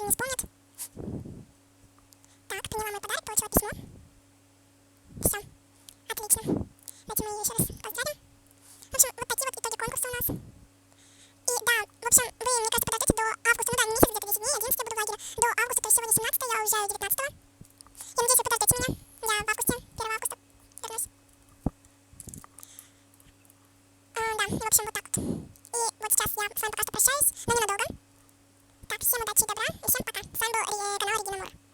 которые не исполнят. Так, приняла мой подарок, получила письмо. Все, отлично. Давайте мы ее еще раз поздравим. В общем, вот такие вот итоги конкурса у нас. И да, в общем, вы, мне кажется, подождете до августа, ну да, не месяц, где-то 10 дней, 11 я буду в лагере. До августа, то есть сегодня 17, я уезжаю 19. Я надеюсь, вы подождете меня. Я в августе, 1 августа вернусь. Да, в общем, вот так вот. И вот сейчас я с вами пока что прощаюсь, но ненадолго. Так, всем удачи и добра, и всем пока. С вами был канал Регина Мур.